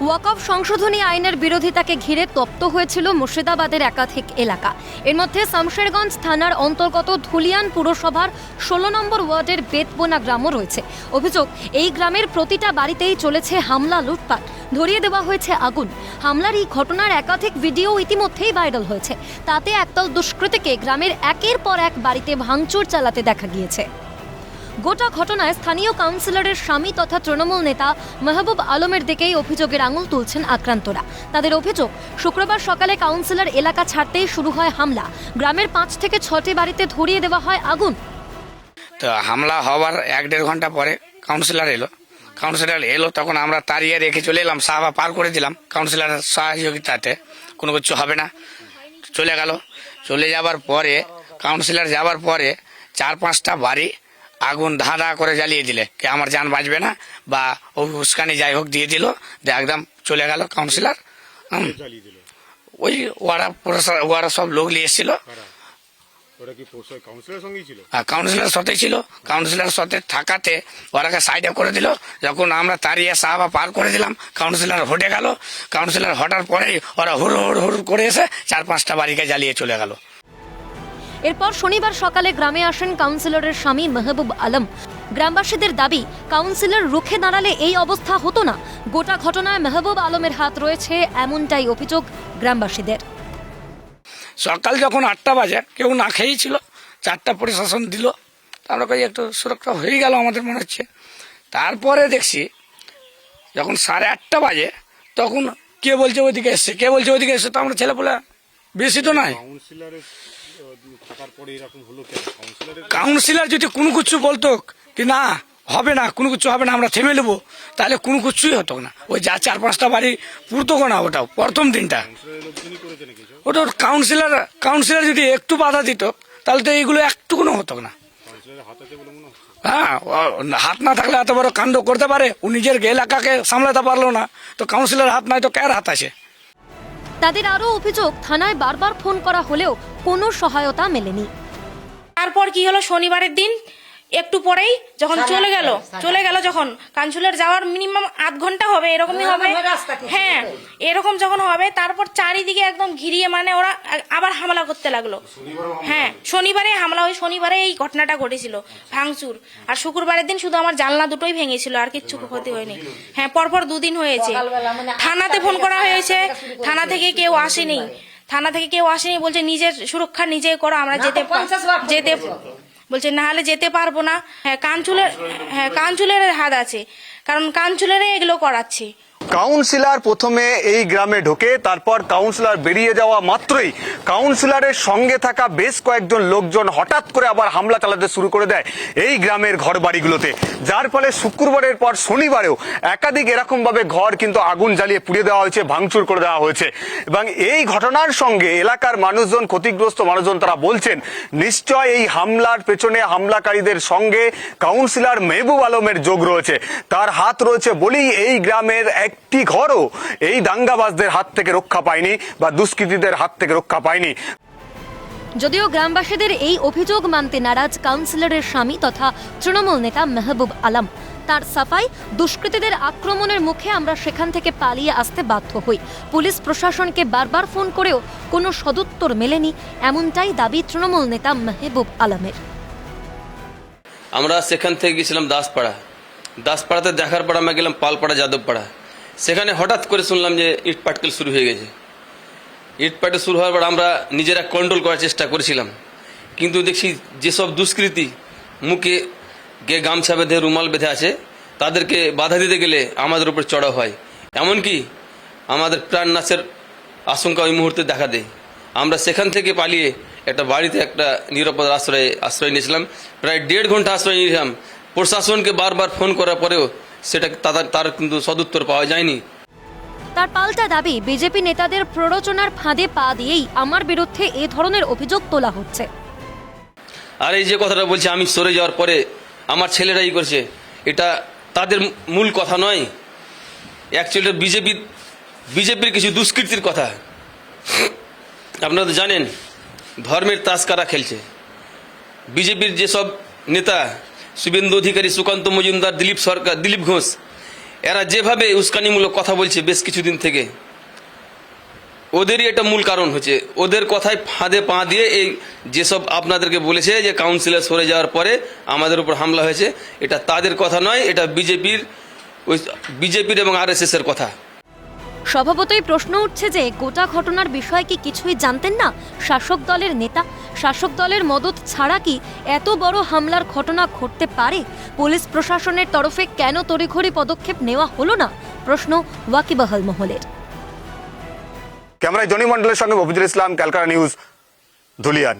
ওয়াকফ সংশোধনী আইনের বিরোধিতাকে ঘিরে তপ্ত হয়েছিল মুর্শিদাবাদের একাধিক এলাকা। এর মধ্যে শামশেরগঞ্জ থানার অন্তর্গত ধুলিয়ান পুরসভার ১৬ নম্বর ওয়ার্ডের বেতবোনা গ্রামও রয়েছে। অভিযোগ, এই গ্রামের প্রতিটা বাড়িতেই চলেছে হামলা, লুটপাট, ধরিয়ে দেওয়া হয়েছে আগুন। হামলার এই ঘটনার একাধিক ভিডিও ইতিমধ্যেই ভাইরাল হয়েছে। তাতে একদল দুষ্কৃতীকে গ্রামের একের পর এক বাড়িতে ভাঙচুর চালাতে দেখা গিয়েছে। গোটা ঘটনায় স্থানীয় কাউন্সিলরের স্বামী তথা তৃণমূল নেতা মেহবুব আলমের দিকেই অভিযোগের আঙুল তুলছেন আক্রান্তরা। তাদের অভিযোগ, শুক্রবার সকালে কাউন্সিলর এলাকা ছাড়তেই শুরু হয় হামলা। গ্রামের ৫ থেকে ৬টি বাড়িতে ধরিয়ে দেওয়া হয় আগুন। তো হামলা হওয়ার ১-১.৫ ঘন্টা পরে কাউন্সিলর এলো তখন আমরা তাড়িয়ে রেখে চলে এলাম, সাহাবা পার করে দিলাম। কাউন্সিলরের সহযোগিতাতে কোনো কিছু হবে না, চলে গেল। চলে যাবার পরে কাউন্সিলর যাবার পরে ৪-৫টা বাড়ি আগুন ধাঁধা করে জ্বালিয়ে দিলে কে আমার জান বাঁচবে না বা উস্কানি যাই হোক দিয়ে দিল, একদম চলে গেল কাউন্সিলর। ওই ওরা সব লোক নিয়ে এসেছিল, কাউন্সিলর সাথে ছিল। কাউন্সিলর সাথে থাকাতে ওরাকে সাইডে করে দিল। যখন আমরা তাড়িয়ে সাহাবা পার করে দিলাম, কাউন্সিলর হটে গেল। কাউন্সিলর হটার পরেই ওরা হুড় করে এসে ৪-৫টা বাড়িকে জ্বালিয়ে চলে গেল। এরপর শনিবার সকালে গ্রামে আসেন কাউন্সিলরের স্বামী মেহবুব আলম। গ্রামবাসীদের দাবি, কাউন্সিলর রুখে দাঁড়ালে এই অবস্থা হতো না। গোটা ঘটনায় মেহবুব আলমের হাত রয়েছে, এমনটাই অভিযোগ গ্রামবাসীদের। সকাল যখন ৮টা বাজে কেউ না খেয়েই ছিল, 4টা প্রশাসন দিল। আমরা কই একটু সুরক্ষা হয়ে গেল আমাদের মনে হচ্ছে। তারপরে দেখছি যখন 8:30 বাজে তখন কে বলছে ওইদিকে এসছে, কে বলছে ওইদিকে এসছে। তো আমরা ছেলেপুলে বেশি তো নাই। কাউন্সিলর যদি কোনো কিছু বলতো কি না হবে না, কোনো কিছু হবে না, আমরা থেমে নেবো, তাহলে কোনো কিছুই হতো না। ওই যা 4-5টা বাড়ি পুরতো না, ওটাও প্রথম দিনটা ওটা কাউন্সিলর যদি একটু বাধা দিত তাহলে তো এইগুলো একটুকুনো হতো না। হ্যাঁ, হাত না থাকলে এত বড় কাণ্ড করতে পারে। ও নিজের এলাকাকে সামলাতে পারলো না, তো কাউন্সিলর হাত নাই তো কার হাত আছে? তাদের আরও অভিযোগ, থানায় বারবার ফোন করা হলেও কোনো সহায়তা মেলেনি। তারপর কি হলো, শনিবারের দিন একটু পরেই যখন চলে গেল যখন কাউন্সিলর যাওয়ার মিনিমাম ৮ ঘন্টা হবে, এরকমই হবে। হ্যাঁ, এরকম যখন হবে তারপর চারিদিকে একদম ঘিরিয়ে মানে ওরা আবার হামলা করতে লাগলো। হ্যাঁ, শনিবারে হামলা হয়, শনিবারে এই ঘটনাটা ঘটেছিল, ভাঙচুর। আর শুক্রবারের দিন শুধু আমার জানলা দুটোই ভেঙেছিল, আর কিচ্ছু ক্ষতি হয়নি। হ্যাঁ, পরপর 2 দিন হয়েছে। থানাতে ফোন করা হয়েছে, থানা থেকে কেউ আসেনি। বলছে নিজের সুরক্ষা নিজে করো, আমরা যেতে বলছে না হলে যেতে পারবো না। হ্যাঁ, কাউন্সিলরের হাত আছে, কারণ কাউন্সিলরে এগুলো করাচ্ছে। কাউন্সিলর প্রথমে এই গ্রামে ঢোকে, তারপর কাউন্সিলর বেরিয়ে যাওয়া মাত্রই কাউন্সিলরের সঙ্গে থাকা বেশ কয়েকজন লোকজন হঠাৎ করে আবার হামলা চালাতে শুরু করে দেয় এই গ্রামের ঘর বাড়িগুলোতে, যার ফলে শুক্রবারের পর শনিবারেও একাধিক এরকম ভাবে ঘর কিন্তু আগুন জ্বালিয়ে পুড়িয়ে দেওয়া হয়েছে, ভাঙচুর করে দেওয়া হয়েছে। এবং এই ঘটনার সঙ্গে এলাকার মানুষজন, ক্ষতিগ্রস্ত মানুষজন, তারা বলছেন নিশ্চয় এই হামলার পেছনে, হামলাকারীদের সঙ্গে কাউন্সিলর মেহবুব আলমের যোগ রয়েছে, তার হাত রয়েছে বলেই এই গ্রামের একটি ঘরও এই দাঙ্গাবাজদের হাত থেকে রক্ষা পায়নি বা দুষ্কৃতীদের হাত থেকে রক্ষা পায়নি। যদিও গ্রামবাসীদের এই অভিযোগ মানতে নারাজ কাউন্সিলরের স্বামী তথা তৃণমূল নেতা মেহবুব আলম। তার সাফাই, দুষ্কৃতীদের আক্রমণের মুখে আমরা সেখান থেকে পালিয়ে আসতে বাধ্য হই। পুলিশ প্রশাসনকে বারবার ফোন করেও কোনো সদুত্তর মেলেনি, এমনটাই দাবি তৃণমূল নেতা মেহবুব আলমের। আমরা সেখান থেকে গেছিলাম দাসপাড়াতে, দেখার পর আমরা গেলাম পালপাড়া, যাদবপাড়া। সেখানে হঠাৎ করে শুনলাম যে ইট পাটকেল শুরু হয়ে গেছে। ইট পাটকেল শুরু হওয়ার পর আমরা নিজেরা কন্ট্রোল করার চেষ্টা করেছিলাম, কিন্তু দেখছি যেসব দুষ্কৃতী মুখে গামছা বেঁধে, রুমাল বেঁধে আছে, তাদেরকে বাধা দিতে গেলে আমাদের উপর চড়াও হয়। এমনকি আমাদের প্রাণ নাশের আশঙ্কা ওই মুহূর্তে দেখা দেয়। আমরা সেখান থেকে পালিয়ে একটা বাড়িতে একটা নিরাপদ আশ্রয় নিয়েছিলাম। প্রায় 1.5 ঘন্টা আশ্রয় নিয়েছিলাম। প্রশাসনকে বারবার ফোন করার পরেও সেটা তার কিন্তু সদুত্তর পাওয়া যায়নি। তার পাল্টা দাবি, বিজেপি নেতাদের প্ররোচনার ফাঁদে পা দিয়েই আমার বিরুদ্ধে এ ধরনের অভিযোগ তোলা হচ্ছে। আর এই যে কথাটা বলছে আমি সরে যাওয়ার পরে আমার ছেলেরাই করছে, এটা তাদের মূল কথা নয়। অ্যাকচুয়ালি বিজেপির কিছু দুষ্কৃতির কথা। আপনারা তো জানেন ধর্মের তাস কারা খেলছে। বিজেপির যেসব নেতা, শুভেন্দু অধিকারী, সুকান্ত মজুমদার, দিলীপ ঘোষ, এরা যেভাবে উস্কানিমূলক কথা বলছে বেশ কিছুদিন থেকে, ওদেরই এটা মূল কারণ হচ্ছে। ওদের কথায় ফাঁদে পা দিয়ে এই যেসব আপনাদেরকে বলেছে যে কাউন্সিলর সরে যাওয়ার পরে আমাদের উপর হামলা হয়েছে, এটা তাদের কথা নয়, এটা বিজেপির এবং RSS এর কথা। স্বভাবতই প্রশ্ন উঠছে যে গোটা ঘটনার বিষয়ে কি কিছুই জানতেন না শাসক দলের নেতা? শাসক দলের মদত ছাড়া কি এত বড় হামলার ঘটনা ঘটতে পারে? পুলিশ প্রশাসনের তরফে কেন তড়িঘড়ি পদক্ষেপ নেওয়া হলো না? প্রশ্ন ওয়াকিবহাল মহলের। ক্যামেরায় জনি মন্ডলের সঙ্গে মফিজুল ইসলাম, ক্যালকাটা নিউজ, ধুলিয়ান।